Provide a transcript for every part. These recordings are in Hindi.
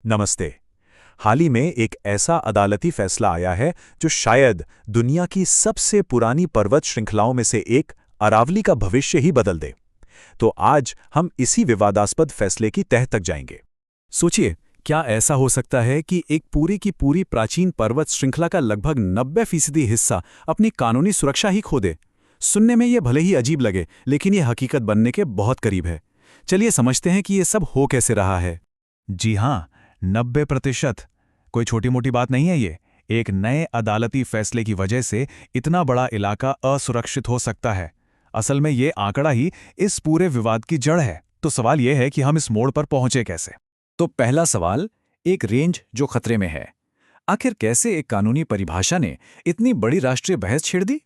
नमस्ते। हाल ही में एक ऐसा अदालती फैसला आया है जो शायद दुनिया की सबसे पुरानी पर्वत श्रृंखलाओं में से एक अरावली का भविष्य ही बदल दे। तो आज हम इसी विवादास्पद फैसले की तह तक जाएंगे। सोचिए, क्या ऐसा हो सकता है कि एक पूरी की पूरी प्राचीन पर्वत श्रृंखला का लगभग 90% हिस्सा अपनी कानूनी सुरक्षा ही खो दे? सुनने में ये भले ही अजीब लगे, लेकिन ये हकीकत बनने के बहुत करीब है। चलिए समझते हैं कि ये सब हो कैसे रहा है। जी हाँ, 90%। कोई छोटी मोटी बात नहीं है ये। एक नए अदालती फैसले की वजह से इतना बड़ा इलाका असुरक्षित हो सकता है। असल में ये आंकड़ा ही इस पूरे विवाद की जड़ है। तो सवाल ये है कि हम इस मोड़ पर पहुंचे कैसे। तो पहला सवाल, एक रेंज जो खतरे में है। आखिर कैसे एक कानूनी परिभाषा ने इतनी बड़ी राष्ट्रीय बहस छेड़ दी?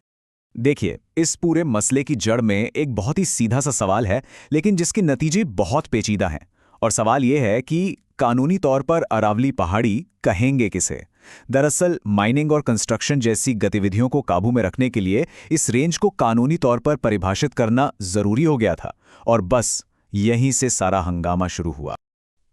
देखिए, इस पूरे मसले की जड़ में एक बहुत ही सीधा सा सवाल है, लेकिन जिसके नतीजे बहुत पेचीदा हैं। और सवाल यह है कि कानूनी तौर पर अरावली पहाड़ी कहेंगे किसे? दरअसल माइनिंग और कंस्ट्रक्शन जैसी गतिविधियों को काबू में रखने के लिए इस रेंज को कानूनी तौर पर परिभाषित करना जरूरी हो गया था, और बस यहीं से सारा हंगामा शुरू हुआ।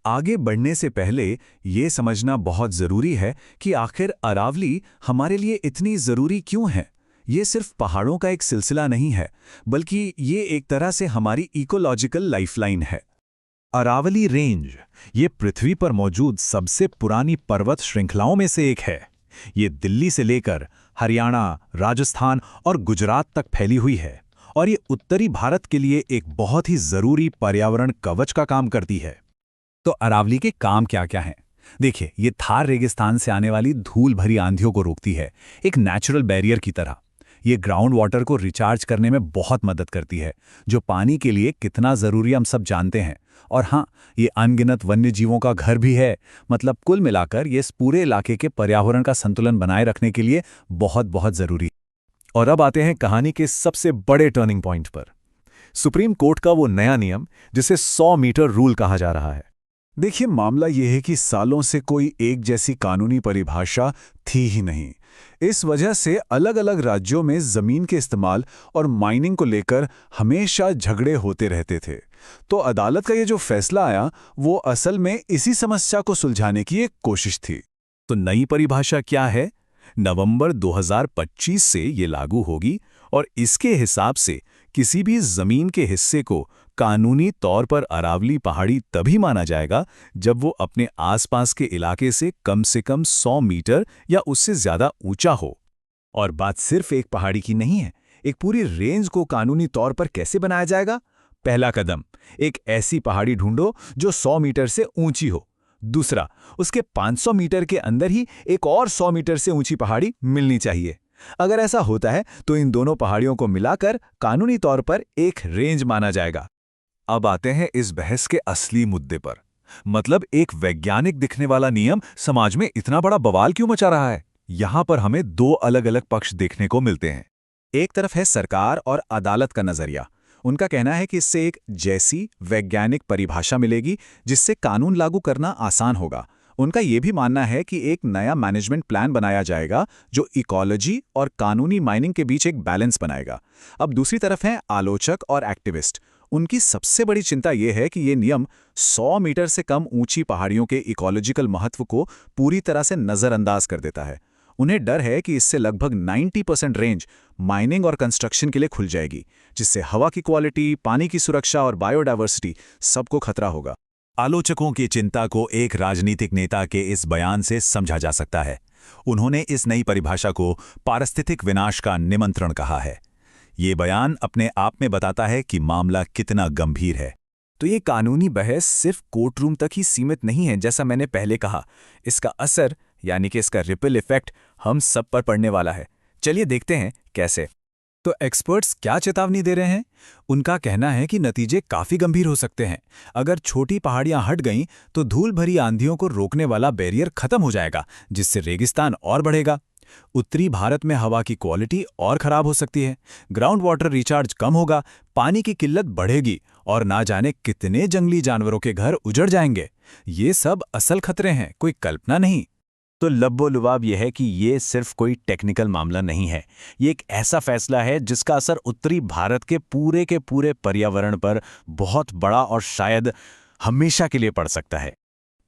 आगे बढ़ने से पहले ये समझना बहुत जरूरी है कि आखिर अरावली हमारे लिए इतनी जरूरी क्यों है। ये सिर्फ पहाड़ों का एक सिलसिला नहीं है, बल्कि ये एक तरह से हमारी इकोलॉजिकल लाइफलाइन है। अरावली रेंज ये पृथ्वी पर मौजूद सबसे पुरानी पर्वत श्रृंखलाओं में से एक है। ये दिल्ली से लेकर हरियाणा, राजस्थान और गुजरात तक फैली हुई है, और ये उत्तरी भारत के लिए एक बहुत ही जरूरी पर्यावरण कवच का काम करती है। तो अरावली के काम क्या क्या हैं? देखिए, ये थार रेगिस्तान से आने वाली धूल भरी आंधियों को रोकती है, एक नेचुरल बैरियर की तरह। ये ग्राउंड वाटर को रिचार्ज करने में बहुत मदद करती है, जो पानी के लिए कितना जरूरी हम सब जानते हैं। और हाँ, ये अनगिनत वन्य जीवों का घर भी है। मतलब कुल मिलाकर ये इस पूरे इलाके के पर्यावरण का संतुलन बनाए रखने के लिए बहुत बहुत जरूरी है। और अब आते हैं कहानी के सबसे बड़े टर्निंग पॉइंट पर, सुप्रीम कोर्ट का वो नया नियम जिसे 100 मीटर रूल कहा जा रहा है। देखिए, मामला यह है कि सालों से कोई एक जैसी कानूनी परिभाषा थी ही नहीं। इस वजह से अलग अलग राज्यों में जमीन के इस्तेमाल और माइनिंग को लेकर हमेशा झगड़े होते रहते थे। तो अदालत का ये जो फैसला आया, वो असल में इसी समस्या को सुलझाने की एक कोशिश थी। तो नई परिभाषा क्या है? नवंबर 2025 से ये लागू होगी, और इसके हिसाब से किसी भी जमीन के हिस्से को कानूनी तौर पर अरावली पहाड़ी तभी माना जाएगा जब वो अपने आसपास के इलाके से कम 100 मीटर या उससे ज्यादा ऊंचा हो। और बात सिर्फ एक पहाड़ी की नहीं है। एक पूरी रेंज को कानूनी तौर पर कैसे बनाया जाएगा? पहला कदम, एक ऐसी पहाड़ी ढूंढो जो 100 मीटर से ऊंची हो। दूसरा, उसके 500 मीटर के अंदर ही एक और 100 मीटर से ऊंची पहाड़ी मिलनी चाहिए। अगर ऐसा होता है तो इन दोनों पहाड़ियों को मिलाकर कानूनी तौर पर एक रेंज माना जाएगा। अब आते हैं इस बहस के असली मुद्दे पर। मतलब एक वैज्ञानिक दिखने वाला नियम समाज में इतना बड़ा बवाल क्यों मचा रहा है? यहां पर हमें दो अलग अलग पक्ष देखने को मिलते हैं। एक तरफ है सरकार और अदालत का नजरिया। उनका कहना है कि इससे एक जैसी वैज्ञानिक परिभाषा मिलेगी जिससे कानून लागू करना आसान होगा। उनका यह भी मानना है कि एक नया मैनेजमेंट प्लान बनाया जाएगा जो इकोलॉजी और कानूनी माइनिंग के बीच एक बैलेंस बनाएगा। अब दूसरी तरफ हैं आलोचक और एक्टिविस्ट। उनकी सबसे बड़ी चिंता यह है कि ये नियम 100 मीटर से कम ऊंची पहाड़ियों के इकोलॉजिकल महत्व को पूरी तरह से नजरअंदाज कर देता है। उन्हें डर है कि इससे लगभग 90% रेंज माइनिंग और कंस्ट्रक्शन के लिए खुल जाएगी, जिससे हवा की क्वालिटी, पानी की सुरक्षा और बायोडायवर्सिटी सबको खतरा होगा। आलोचकों की चिंता को एक राजनीतिक नेता के इस बयान से समझा जा सकता है। उन्होंने इस नई परिभाषा को पारिस्थितिक विनाश का निमंत्रण कहा है। ये बयान अपने आप में बताता है कि मामला कितना गंभीर है। तो ये कानूनी बहस सिर्फ कोर्ट रूम तक ही सीमित नहीं है, जैसा मैंने पहले कहा। इसका असर यानी कि इसका रिपल इफेक्ट हम सब पर पड़ने वाला है। चलिए देखते हैं कैसे। तो एक्सपर्ट्स क्या चेतावनी दे रहे हैं? उनका कहना है कि नतीजे काफी गंभीर हो सकते हैं। अगर छोटी पहाड़ियां हट गईं तो धूल भरी आंधियों को रोकने वाला बैरियर खत्म हो जाएगा, जिससे रेगिस्तान और बढ़ेगा। उत्तरी भारत में हवा की क्वालिटी और खराब हो सकती है, ग्राउंड वाटर रिचार्ज कम होगा, पानी की किल्लत बढ़ेगी, और ना जाने कितने जंगली जानवरों के घर उजड़ जाएंगे। ये सब असल खतरे हैं, कोई कल्पना नहीं। तो लब्बो-लुबाब यह है कि ये सिर्फ कोई टेक्निकल मामला नहीं है। ये एक ऐसा फैसला है जिसका असर उत्तरी भारत के पूरे पर्यावरण पर बहुत बड़ा और शायद हमेशा के लिए पड़ सकता है।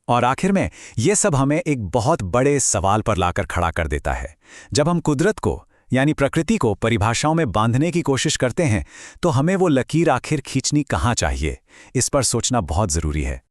और आखिर में ये सब हमें एक बहुत बड़े सवाल पर लाकर खड़ा कर देता है। जब हम कुदरत को यानी प्रकृति को परिभाषाओं में बांधने की कोशिश करते हैं तो हमें वो लकीर आखिर खींचनी कहाँ चाहिए, इस पर सोचना बहुत ज़रूरी है।